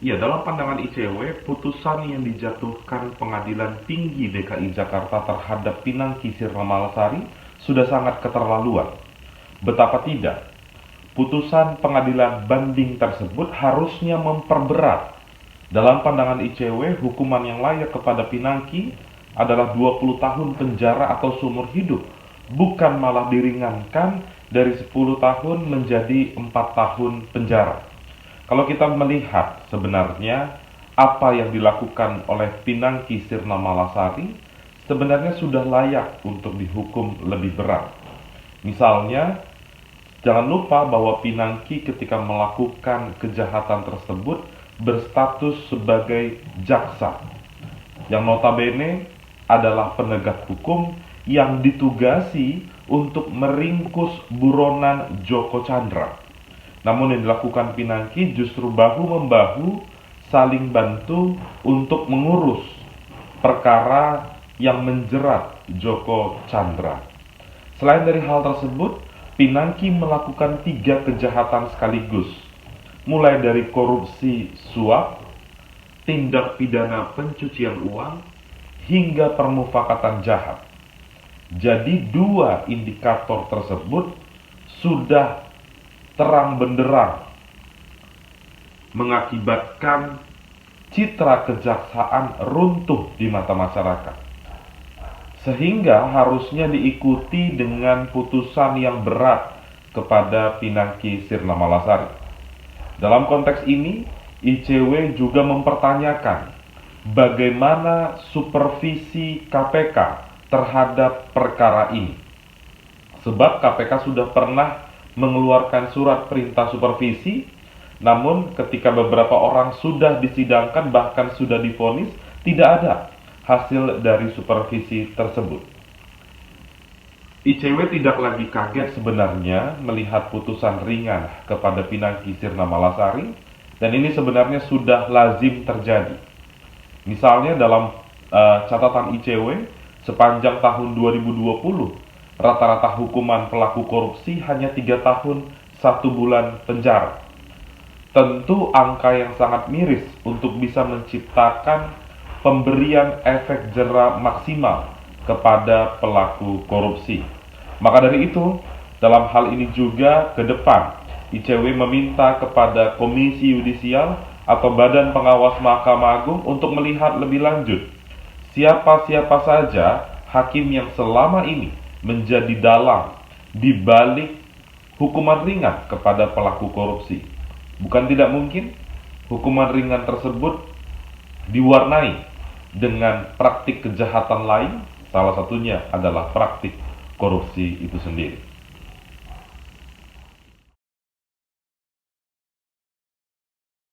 Ya, dalam pandangan ICW, putusan yang dijatuhkan Pengadilan Tinggi DKI Jakarta terhadap Pinangki Sirna Malasari sudah sangat keterlaluan. Betapa tidak, putusan pengadilan banding tersebut harusnya memperberat. Dalam pandangan ICW, hukuman yang layak kepada Pinangki adalah 20 tahun penjara atau seumur hidup, bukan malah diringankan dari 10 tahun menjadi 4 tahun penjara. Kalau kita melihat sebenarnya apa yang dilakukan oleh Pinangki Sirna Malasari sebenarnya sudah layak untuk dihukum lebih berat. Misalnya, jangan lupa bahwa Pinangki ketika melakukan kejahatan tersebut berstatus sebagai jaksa, yang notabene adalah penegak hukum yang ditugasi untuk meringkus buronan Joko Chandra. Namun yang dilakukan Pinangki justru bahu-membahu saling bantu untuk mengurus perkara yang menjerat Joko Chandra. Selain dari hal tersebut, Pinangki melakukan 3 kejahatan sekaligus, mulai dari korupsi suap, tindak pidana pencucian uang, hingga permufakatan jahat. Jadi 2 indikator tersebut sudah terang benderang mengakibatkan citra kejaksaan runtuh di mata masyarakat, sehingga harusnya diikuti dengan putusan yang berat kepada Pinangki Sirna Malasari. Dalam konteks ini, ICW juga mempertanyakan bagaimana supervisi KPK terhadap perkara ini, sebab KPK sudah pernah mengeluarkan surat perintah supervisi, namun ketika beberapa orang sudah disidangkan bahkan sudah divonis, tidak ada hasil dari supervisi tersebut. ICW tidak lagi kaget sebenarnya melihat putusan ringan kepada Pinangki Sirna Malasari, dan ini sebenarnya sudah lazim terjadi. Misalnya dalam catatan ICW, sepanjang tahun 2020, rata-rata hukuman pelaku korupsi hanya 3 tahun 1 bulan penjara. Tentu angka yang sangat miris untuk bisa menciptakan pemberian efek jera maksimal kepada pelaku korupsi. Maka dari itu, dalam hal ini juga ke depan, ICW meminta kepada Komisi Yudisial atau Badan Pengawas Mahkamah Agung untuk melihat lebih lanjut siapa-siapa saja hakim yang selama ini menjadi dalang di balik hukuman ringan kepada pelaku korupsi. Bukan tidak mungkin hukuman ringan tersebut diwarnai dengan praktik kejahatan lain, salah satunya adalah praktik korupsi itu sendiri.